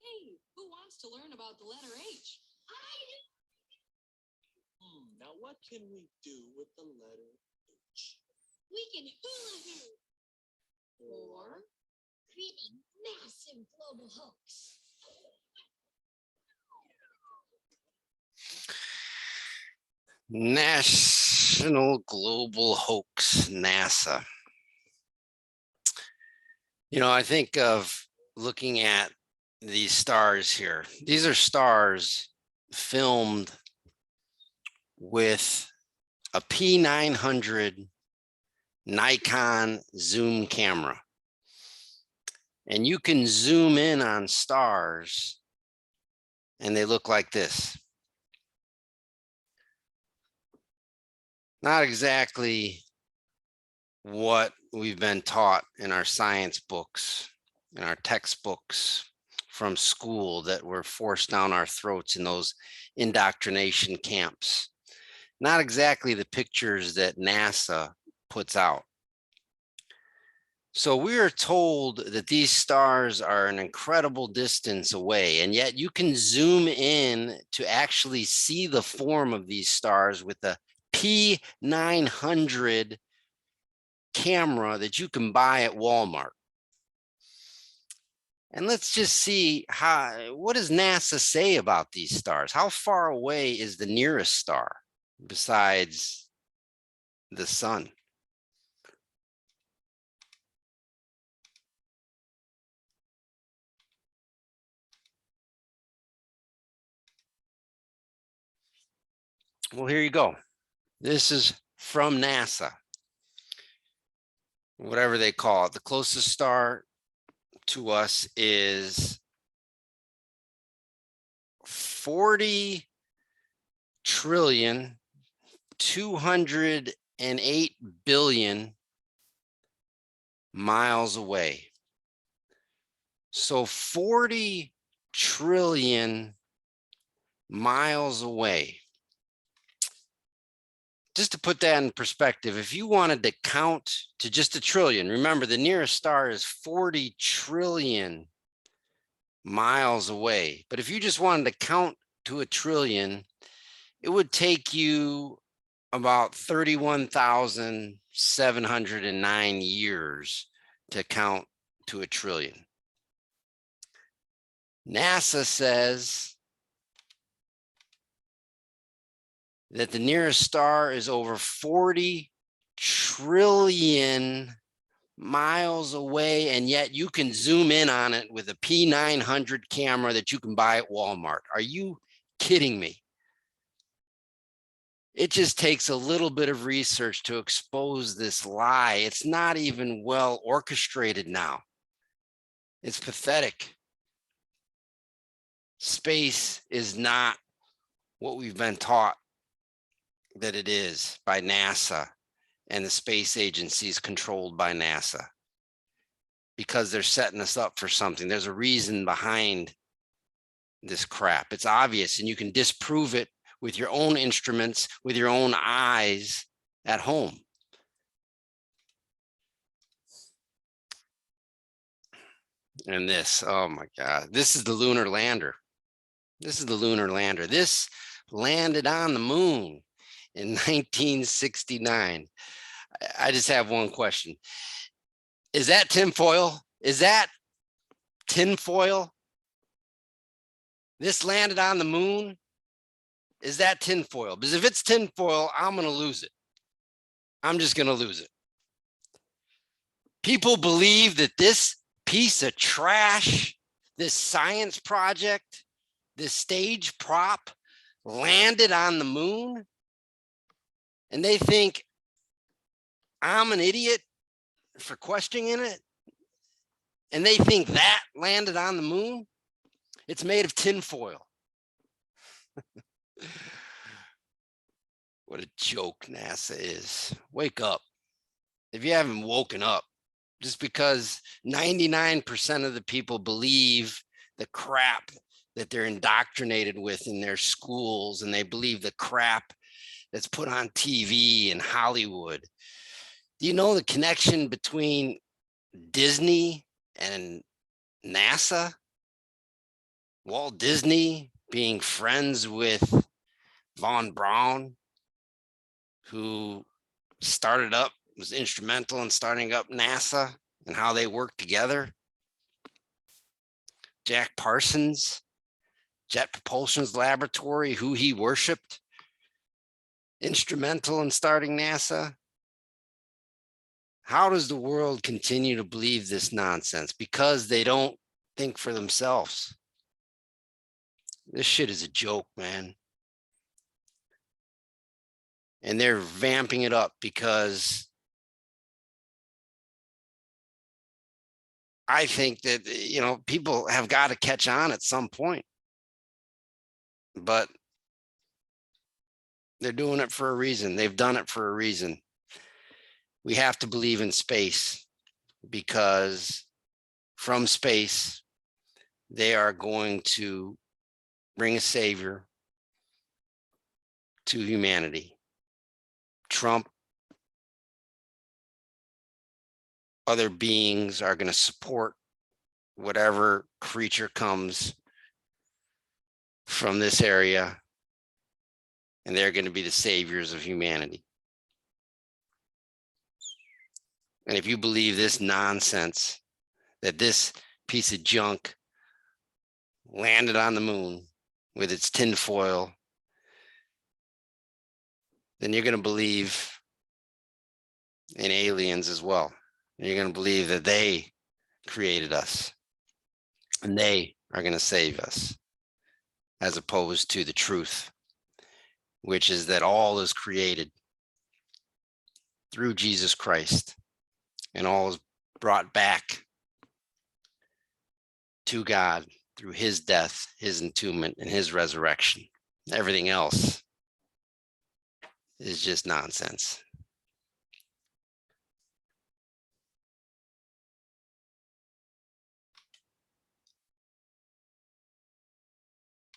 Hey, who wants to learn about the letter H? I do. Now what can we do with the letter H? We can hula hoop. Or create a massive global hoax. National Global Hoax, NASA. I think of looking at these stars here. These are stars filmed with a P900 Nikon zoom camera. And you can zoom in on stars and they look like this. Not exactly what we've been taught in our science books, in our textbooks from school that were forced down our throats in those indoctrination camps. Not exactly the pictures that NASA puts out. So we are told that these stars are an incredible distance away, and yet you can zoom in to actually see the form of these stars with the P900 camera that you can buy at Walmart. And let's just see what does NASA say about these stars? How far away is the nearest star besides the sun? Well, here you go. This is from NASA, whatever they call it. The closest star to us is 40 trillion 208 billion miles away. So 40 trillion miles away. Just to put that in perspective, if you wanted to count to just a trillion, remember the nearest star is 40 trillion miles away. But if you just wanted to count to a trillion, it would take you about 31,709 years to count to a trillion. NASA says that the nearest star is over 40 trillion miles away, and yet you can zoom in on it with a P900 camera that you can buy at Walmart. Are you kidding me? It just takes a little bit of research to expose this lie. It's not even well orchestrated now. It's pathetic. Space is not what we've been taught that it is by NASA and the space agencies controlled by NASA, because they're setting us up for something. There's a reason behind this crap. It's obvious, and you can disprove it with your own instruments, with your own eyes at home. And this, oh my God, this is the lunar lander. This is the lunar lander. This landed on the moon in 1969. I just have one question. Is that tinfoil? Is that tinfoil? This landed on the moon? Is that tinfoil? Because if it's tinfoil, I'm going to lose it. I'm just going to lose it. People believe that this piece of trash, this science project, this stage prop landed on the moon, and they think I'm an idiot for questioning it, and they think that landed on the moon. It's made of tinfoil. What a joke NASA is. Wake up. If you haven't woken up, just because 99% of the people believe the crap that they're indoctrinated with in their schools, and they believe the crap that's put on TV and Hollywood. Do you know the connection between Disney and NASA? Walt Disney being friends with Von Braun, who was instrumental in starting up NASA and how they work together. Jack Parsons, Jet Propulsion's laboratory, who he worshiped, instrumental in starting NASA. How does the world continue to believe this nonsense? Because they don't think for themselves. This shit is a joke, man. And they're vamping it up because I think that, people have got to catch on at some point. But they're doing it for a reason. They've done it for a reason. We have to believe in space, because from space, they are going to bring a savior to humanity. Trump, other beings are going to support whatever creature comes from this area, and they're going to be the saviors of humanity. And if you believe this nonsense, that this piece of junk landed on the moon with its tinfoil, then you're going to believe in aliens as well. And you're going to believe that they created us and they are going to save us, as opposed to the truth, which is that all is created through Jesus Christ and all is brought back to God through his death, his entombment, and his resurrection. Everything else is just nonsense.